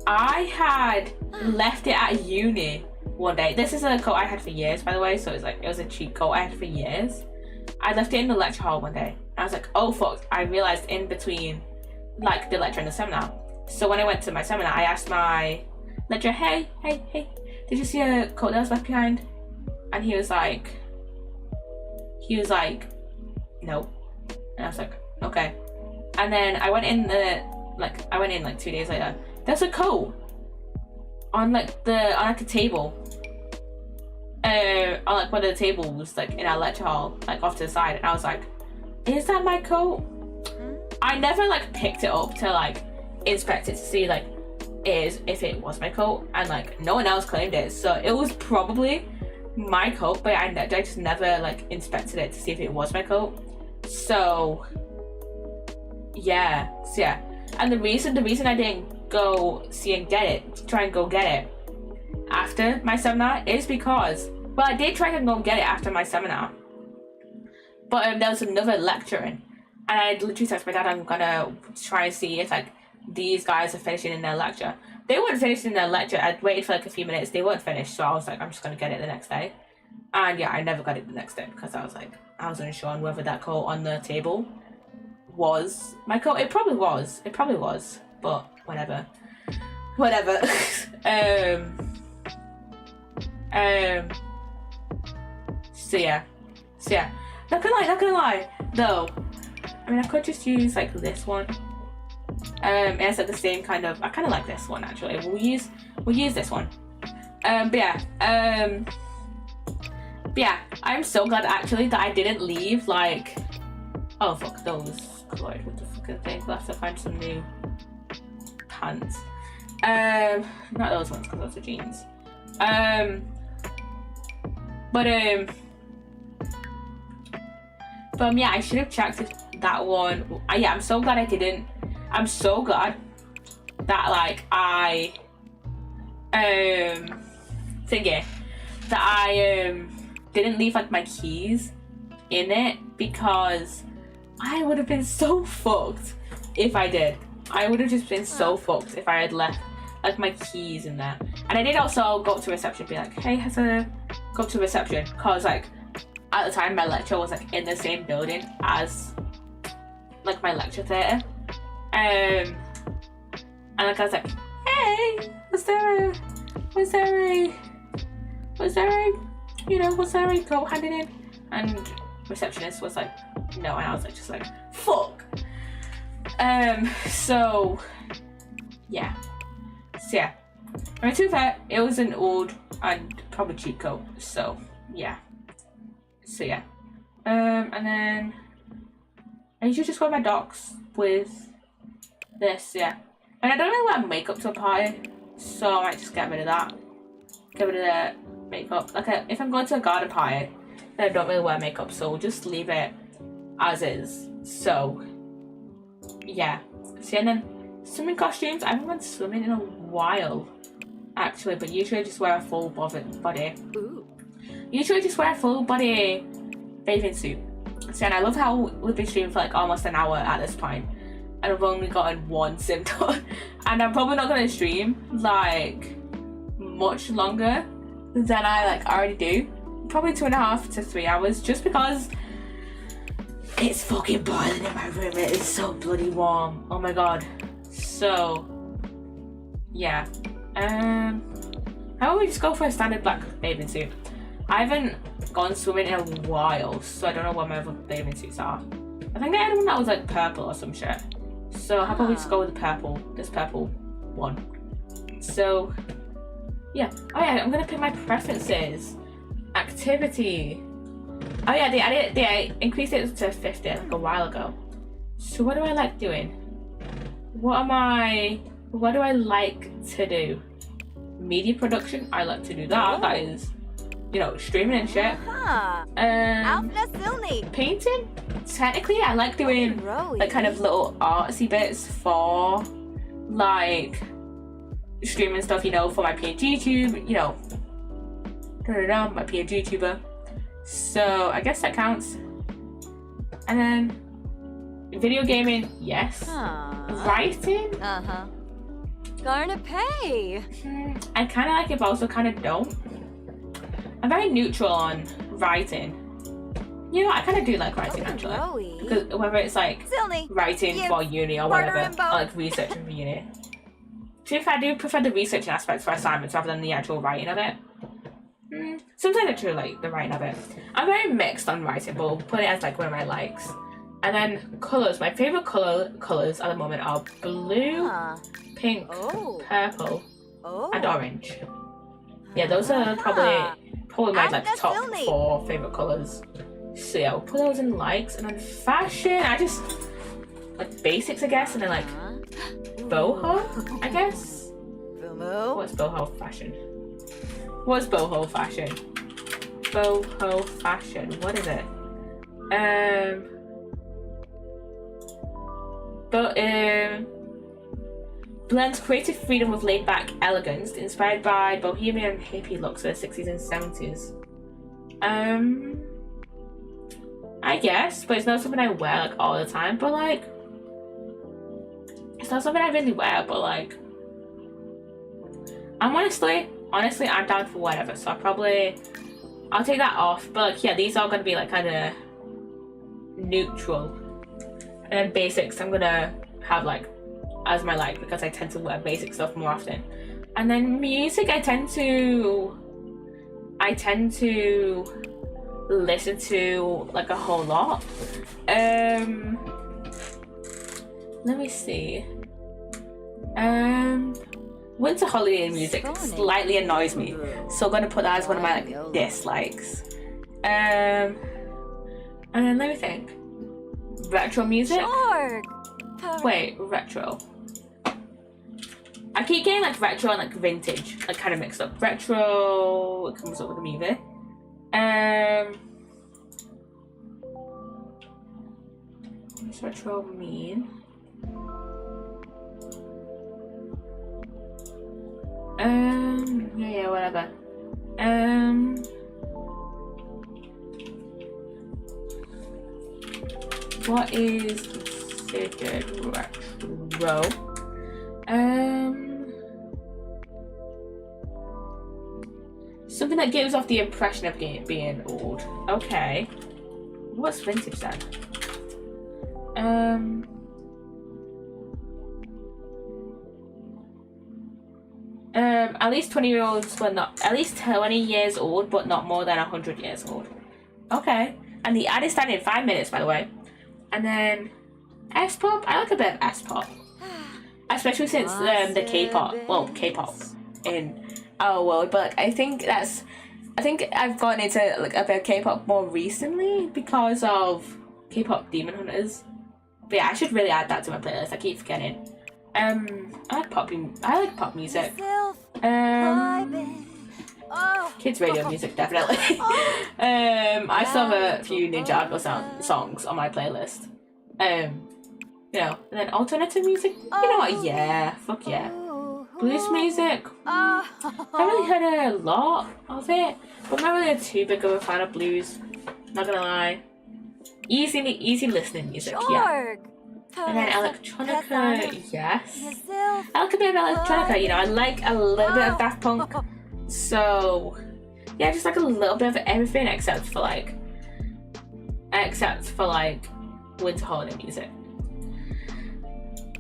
I had left it at uni one day. This is a coat I had for years, by the way, so it was a cheap coat I had for years. I left it in the lecture hall one day. I was like, oh fuck, I realised in between like the lecture and the seminar. So when I went to my seminar, I asked my lecturer, hey, did you see a coat that was left behind? And he was like, no. And I was like, okay. And then I went in like 2 days later. There's a coat on like a table. On like one of the tables like in our lecture hall, like off to the side, and I was like, is that my coat? I never like picked it up to like inspect it to see like if it was my coat, and like no one else claimed it, so it was probably my coat, but I just never like inspected it to see if it was my coat. So yeah, and the reason I didn't go try and go get it after my seminar is because, well, I did try to go get it after my seminar, but there was another lecturing, and I literally said to my dad, I'm gonna try and see if like these guys are finishing in their lecture. They weren't finishing their lecture. I'd waited for like a few minutes, they weren't finished, so I was like, I'm just gonna get it the next day. And yeah, I never got it the next day because I was unsure on whether that coat on the table was my coat. It probably was, but whatever. So yeah, not gonna lie though, I mean, I could just use like this one. It has like the same kind of, I kind of like this one actually. We'll use this one. But yeah, I'm so glad actually that I didn't leave like, oh fuck, those collide with the fucking thing. We'll have to find some new pants. Not those ones because those are jeans. But yeah, I should have checked that one. Yeah, I'm so glad I didn't. I'm so glad that like I didn't leave like my keys in it, because I would have been so fucked if I did. I would have just been so fucked if I had left like my keys in there. And I did also go up to reception and be like, hey, go to reception, because like at the time my lecture was like in the same building as like my lecture theatre. And like I was like, hey, was there a coat handed in? And receptionist was like, no, and I was like, just like, fuck. So yeah. I mean, to be fair, it was an old and probably cheap coat, so yeah. And then I usually just wear my docs with this, yeah. And I don't really wear makeup to a party, so I might just get rid of that. Get rid of the makeup. Like if I'm going to a garden party, then I don't really wear makeup, so we'll just leave it as is. So yeah. And then swimming costumes. I haven't gone swimming in a while, actually, but usually I just wear a full body. Ooh. Usually I just wear a full body bathing suit. And I love how we've been streaming for like almost an hour at this point, and I've only gotten one sim done. And I'm probably not going to stream like much longer than I like already do. Probably 2.5 to 3 hours, just because it's fucking boiling in my room. It is so bloody warm. Oh my god. So yeah. How about we just go for a standard black bathing suit? I haven't gone swimming in a while, so I don't know what my other bathing suits are. I think I had one that was like purple or some shit. So how about we just go with this purple one. So yeah. Oh yeah, I'm gonna pick my preferences. Activity. Oh yeah, they increased it to 50 like a while ago. So what do I like doing? What do I like to do? Media production, I like to do that. That is, you know, streaming and shit. Painting? Technically, I like doing like kind of little artsy bits for like streaming stuff, you know, for my PNG YouTube, you know, my PNG YouTuber. So I guess that counts. And then video gaming, yes. Writing? Gonna pay. I kind of like it, but also kind of don't. I'm very neutral on writing. You know, I kind of do like writing actually, because whether it's like writing for uni or whatever, or like researching for uni. To be fair, I do prefer the researching aspects for assignments rather than the actual writing of it. Sometimes I do like the writing of it. I'm very mixed on writing, but we'll put it as like one of my likes. And then colours. My favourite colours at the moment are blue, pink, purple, and orange. Yeah, those are probably my like top 4 favourite colours. So yeah, we'll put those in likes. And then fashion, I just like basics, I guess, and then like boho, I guess. What's boho fashion? What's boho fashion? Boho fashion. What is it? Blends creative freedom with laid-back elegance, inspired by bohemian and hippie looks of the 60s and 70s. I guess, but it's not something I wear like all the time. But like, it's not something I really wear. But like, I'm honestly, I'm down for whatever. So I'll take that off. But like, yeah, these are gonna be like kind of neutral. And then basics, I'm gonna have like as my like, because I tend to wear basic stuff more often. And then music, I tend to listen to like a whole lot. Let me see. Winter holiday music slightly annoys me, so I'm gonna put that as one of my like dislikes. And then let me think. Retro music. Wait, retro. I keep getting like retro and like vintage, like kind of mixed up. Retro, it comes up with a movie. What's retro mean? Yeah, whatever. What is considered retro? Something that gives off the impression of being old. Okay. What's vintage then? At least 20-year-olds, but not at least 20 years old, but not more than 100 years old. Okay. And the ad is starting in 5 minutes, by the way. And then S-pop. I like a bit of S-pop, especially since the K-pop. Well, K-pop in our world, but like, I think I've gotten into like a bit of K-pop more recently because of K-pop Demon Hunters. But yeah, I should really add that to my playlist. I keep forgetting. I like pop music. Kids radio music, definitely. I still have a few Ninjago songs on my playlist. You know, and then alternative music. You know what? Yeah, fuck yeah. Blues music. I really heard a lot of it, but I'm not really too big of a fan of blues. Not gonna lie. Easy listening music, yeah. And then electronica, yes. I like a bit of electronica, you know. I like a little bit of Daft Punk. So yeah, just like a little bit of everything except for like winter holiday music.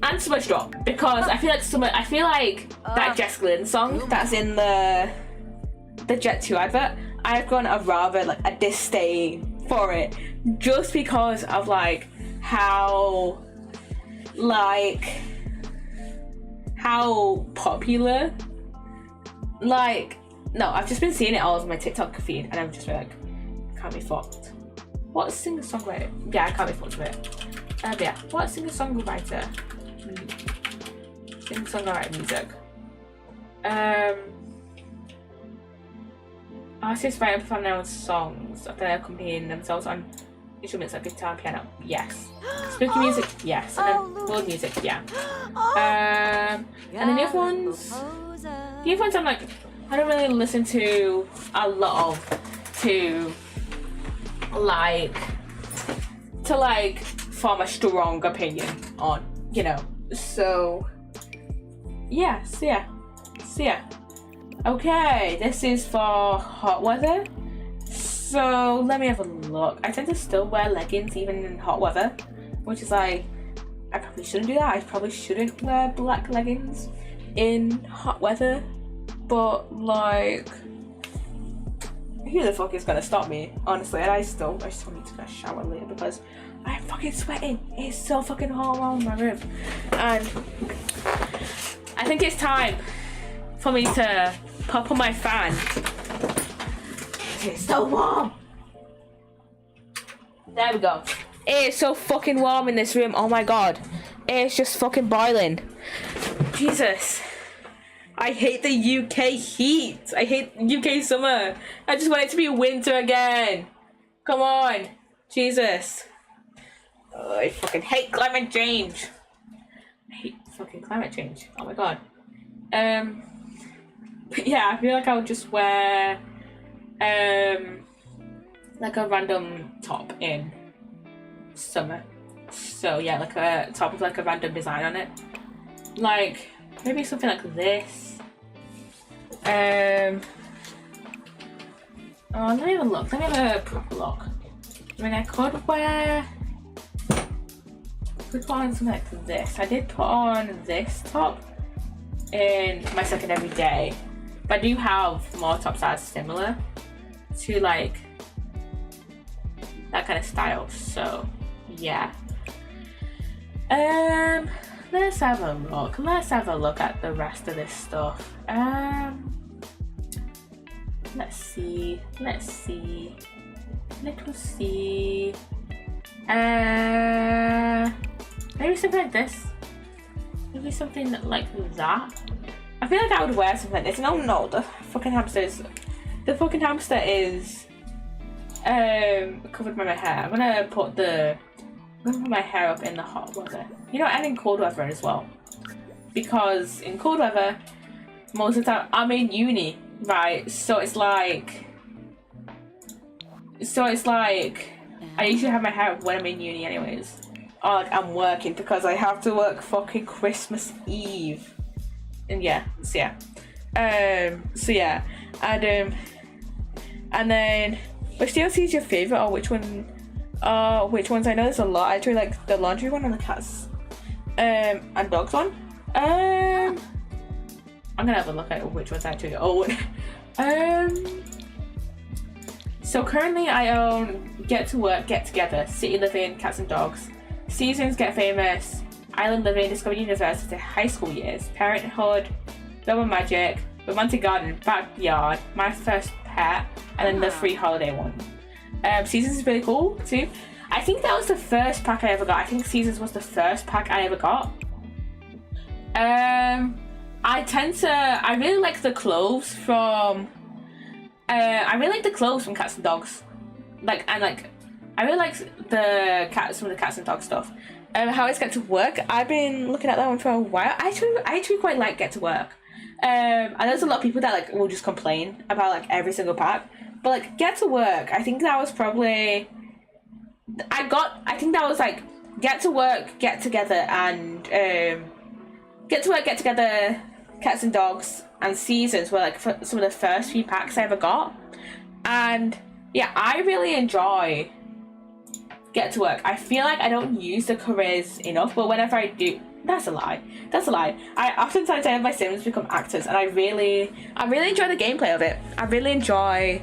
And Smudge Drop, because I feel like that Jessica Lynn song that's in the Jet 2 advert, I've grown a rather like a disdain for it, just because of like how popular, like, no, I've just been seeing it all over my TikTok feed and I'm just like, can't be fucked. What singer-songwriter? Yeah, I can't be fucked with it. Yeah, what singer-songwriter? Singer-songwriter music. Artists write and perform their own songs after accompanying themselves on instruments like guitar and piano. Yes. Spooky music, yes. And then world music, yeah. And the new ones I'm like, I don't really listen to a lot of to form a strong opinion on, you know. So yeah. Okay, this is for hot weather. So let me have a look. I tend to still wear leggings even in hot weather, which is like, I probably shouldn't do that. I probably shouldn't wear black leggings in hot weather, but like, who the fuck is gonna stop me, honestly? And I still need to get a shower later because I'm fucking sweating. It's so fucking hot around my room, and I think it's time for me to pop on my fan. It's so warm. There we go. It is so fucking warm in this room. Oh my god, it's just fucking boiling. Jesus. I hate the UK heat. I hate UK summer. I just want it to be winter again. Come on. Jesus. Oh, I fucking hate climate change. I hate fucking climate change. Oh my god. But yeah, I feel like I would just wear like a random top in summer. So yeah, like a top with like a random design on it. Like maybe something like this. Oh, let me have a look. Let me have a proper look. I mean, I could put on something like this. I did put on this top in my second everyday, but I do have more tops that are similar to like that kind of style. So yeah. Let's have a look. Let's have a look at the rest of this stuff. Let's see. Let's see. Maybe something like this. Maybe something like that. I feel like I would wear something like this. No, the fucking hamster is covered by my hair. I'm gonna put my hair up in the hot weather. You know, and in cold weather as well. Because in cold weather, most of the time I'm in uni, right? So it's like I usually have my hair up when I'm in uni anyways. Or like I'm working because I have to work fucking Christmas Eve. And yeah, so yeah. And then which DLC is your favourite, or which one? Which ones? I know there's a lot. I actually like the laundry one and the cats and dogs one. I'm gonna have a look at which ones I actually own. So currently I own Get to Work, Get Together, City Living, Cats and Dogs, Seasons, Get Famous, Island Living, Discover University, High School Years, Parenthood, Double Magic, Romantic Garden, Backyard, My First Pet, and then the free holiday one. Seasons is really cool too. I think that was the first pack I ever got. I think Seasons was the first pack I ever got. I really like the clothes from Cats and Dogs. I really like some of the Cats and Dogs stuff. How it's Get to Work. I've been looking at that one for a while. I actually quite like Get to Work. And there's a lot of people that like will just complain about like every single pack. But like Get to Work, I think that was probably like Get to Work, Get Together, and Get to Work, Get Together, Cats and Dogs, and Seasons were like some of the first few packs I ever got. And yeah, I really enjoy Get to Work. I feel like I don't use the careers enough, but whenever I do, that's a lie. I oftentimes have my Sims become actors, and I really enjoy the gameplay of it. I really enjoy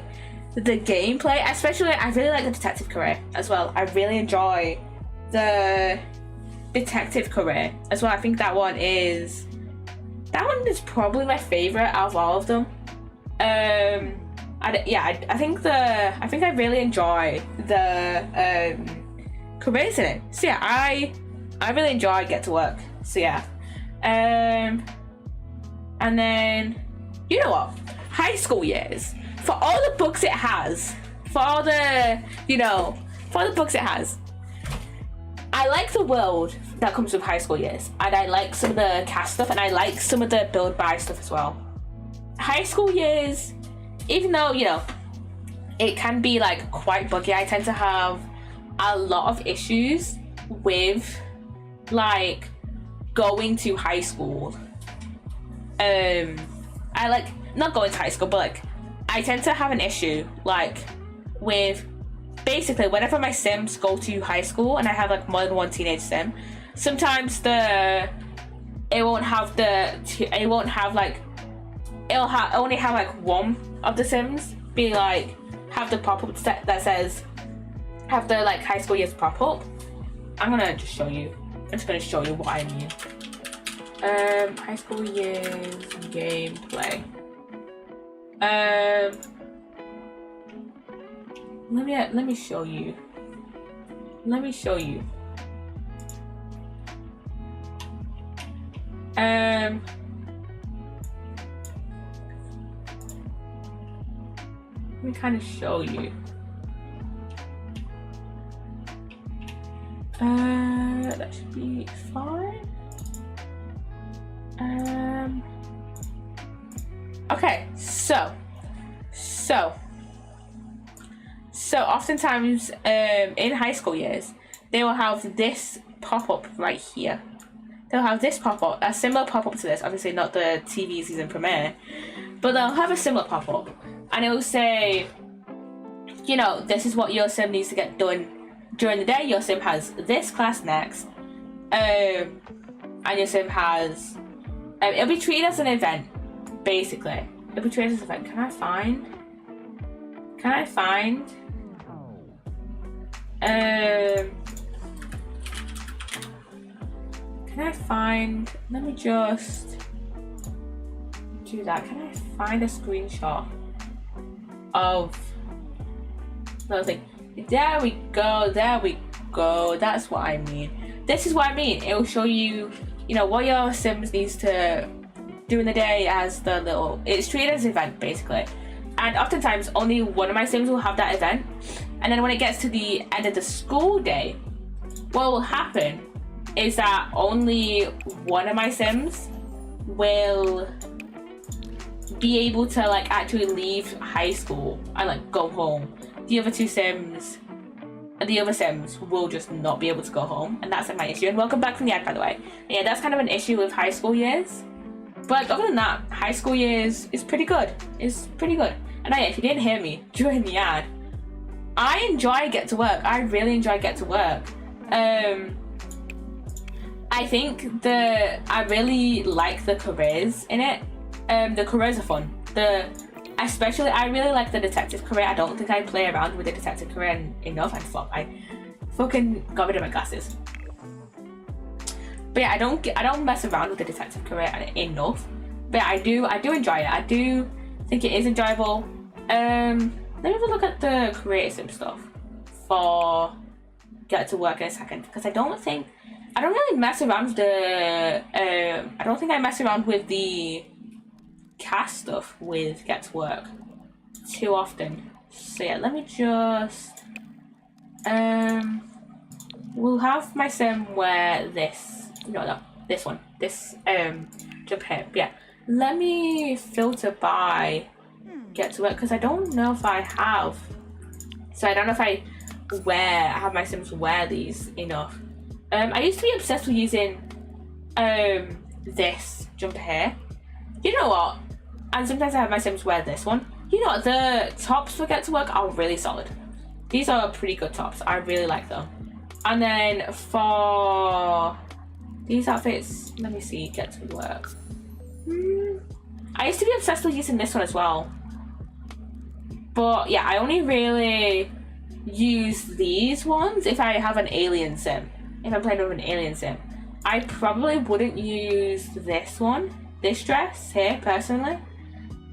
the gameplay, especially I really like the detective career as well. I really enjoy the detective career as well. I think that one is probably my favorite out of all of them. I think I really enjoy the careers in it. So yeah, I really enjoy Get to Work. So yeah, and then you know what? High School Years. For all the books it has, I like the world that comes with High School Years, and I like some of the cast stuff, and I like some of the build buy stuff as well. High School Years, even though, you know, it can be like quite buggy, I tend to have a lot of issues with like going to high school. I like not going to high school, but like I tend to have an issue like with basically whenever my Sims go to high school and I have like more than one teenage Sim, sometimes it won't have like it'll only have like one of the Sims be like have the pop-up that says have the like high school years pop up. I'm gonna just show you. I'm just gonna show you what I mean. High school years gameplay. Let me show you. Let me show you. Let me kind of show you. That should be fine. Okay, so oftentimes in high school years they will have this pop-up right here. They'll have this pop-up, a similar pop-up to this, obviously not the TV season premiere, but they'll have a similar pop-up and it will say, you know, this is what your Sim needs to get done during the day. Your Sim has this class next, and your Sim has it'll be treated as an event, basically. It'll be treated as an event. Can I find let me just do that. Can I find a screenshot of the thing? There we go, that's what I mean. This is what I mean. It will show you, you know, what your Sims needs to do in the day as the little, it's treated as an event basically. And oftentimes only one of my Sims will have that event. And then when it gets to the end of the school day, what will happen is that only one of my Sims will be able to like actually leave high school and like go home. The other Sims will just not be able to go home, and that's like my issue. And welcome back from the ad, by the way. Yeah, that's kind of an issue with high school years. But like, other than that, high school years is pretty good. It's pretty good. And if you didn't hear me during the ad, I enjoy Get to Work. I really enjoy Get to Work. I think I really like the careers in it. The careers are fun. Especially, I really like the detective career. I don't think I play around with the detective career enough. I fucking got rid of my glasses. But yeah, I don't mess around with the detective career enough. But yeah, I do enjoy it. I do think it is enjoyable. Let me have a look at the creative Sim stuff for Get to Work in a second, because I don't really mess around with I don't think I mess around with the cast stuff with Get to Work too often. So yeah, let me just we'll have my Sim wear this, this jump here. But yeah, let me filter by Get to Work, because I don't know if I have, so I don't know if I have my Sims wear these enough. I used to be obsessed with using this jumper here. You know what? And sometimes I have my Sims wear this one. You know what? The tops for Get to Work are really solid. These are pretty good tops. I really like them. And then for these outfits, let me see, Get to Work. I used to be obsessed with using this one as well. But yeah, I only really use these ones if I have an alien Sim. If I'm playing with an alien Sim. I probably wouldn't use this one, this dress here, personally.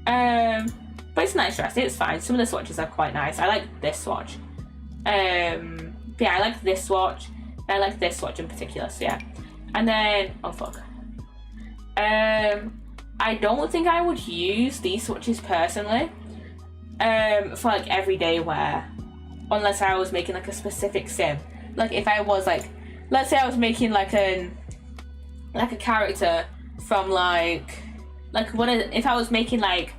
But it's a nice dress, it's fine. Some of the swatches are quite nice. I like this swatch. But yeah, I like this swatch. I like this swatch in particular, so yeah. And then, oh fuck. I don't think I would use these swatches personally. For like everyday wear. Unless I was making like a specific Sim. Like if I was like, let's say I was making like a character from if I was making like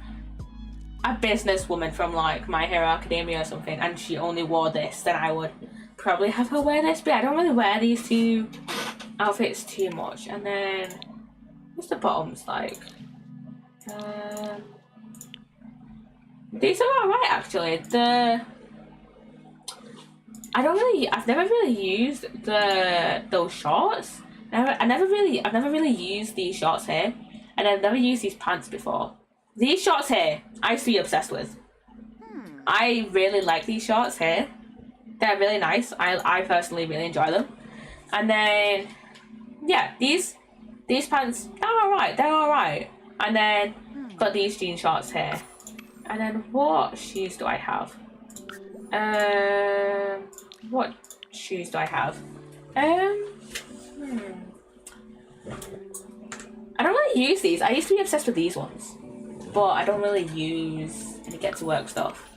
a businesswoman from like My Hero Academia or something, and she only wore this, then I would probably have her wear this. But I don't really wear these two outfits too much. And then what's the bottoms like? These are alright actually. I've never really used those shorts. I've never really used these shorts here, and I've never used these pants before. These shorts here, I used to be obsessed with. I really like these shorts here. They're really nice. I personally really enjoy them. And then, yeah, these pants, they're alright. They're alright. And then got these jean shorts here. And then what shoes do I have? What shoes do I have? I don't really use these. I used to be obsessed with these ones, but I don't really use any get to work stuff.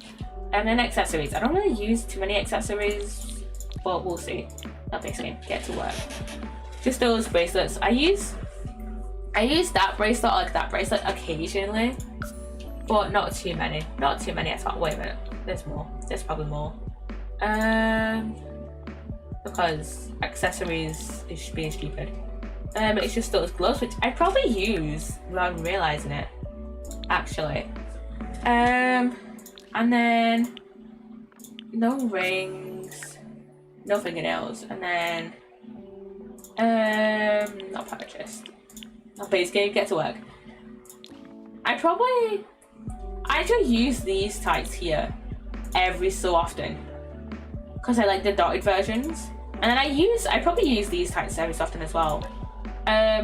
And then accessories. I don't really use too many accessories, but we'll see. Nothing saying get to work. Just those bracelets. I use that bracelet or like that bracelet occasionally, but not too many. Not too many at all. Wait a minute. There's more. There's probably more. Because accessories is being stupid. It's just those gloves, which I probably use without realizing it, actually. And then no rings, no fingernails, and then not purchased. No base game, get to work. I do use these tights here every so often because I like the dotted versions, and then I probably use these tights every so often as well.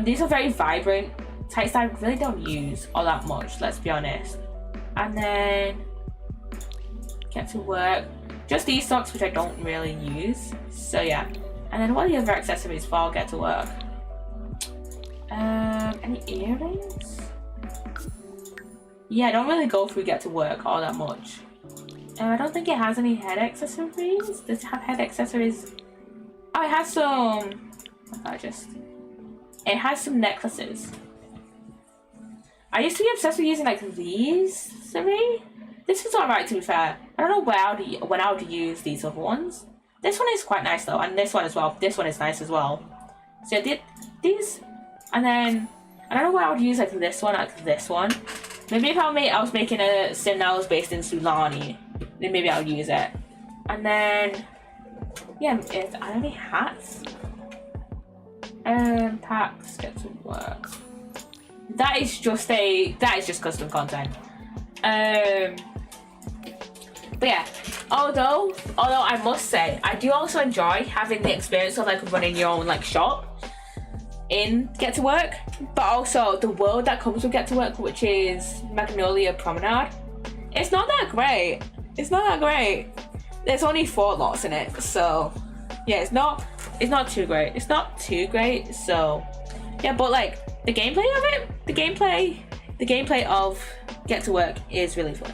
These are very vibrant tights that I really don't use all that much, let's be honest. And then get to work, just these socks which I don't really use, so yeah. And then what are the other accessories for get to work? Any earrings? Yeah, I don't really go through get to work all that much. I don't think it has any head accessories. Does it have head accessories? Oh, it has some. It has some necklaces. I used to be obsessed with using like these three. This is alright, to be fair. I don't know when I would use these other ones. This one is quite nice though, and this one as well. This one is nice as well. So I did these, and then I don't know why I would use like this one. Maybe if I was making a sim that was based in Sulani, then maybe I'll use it. And then yeah, are there any hats? Packs, get to work. That is just custom content. But yeah, although I must say I do also enjoy having the experience of like running your own like shop in Get to Work, but also the world that comes with Get to Work, which is Magnolia Promenade. It's not that great. There's only 4 lots in it, so yeah, it's not too great. So yeah, but like the gameplay of it, the gameplay of Get to Work is really fun.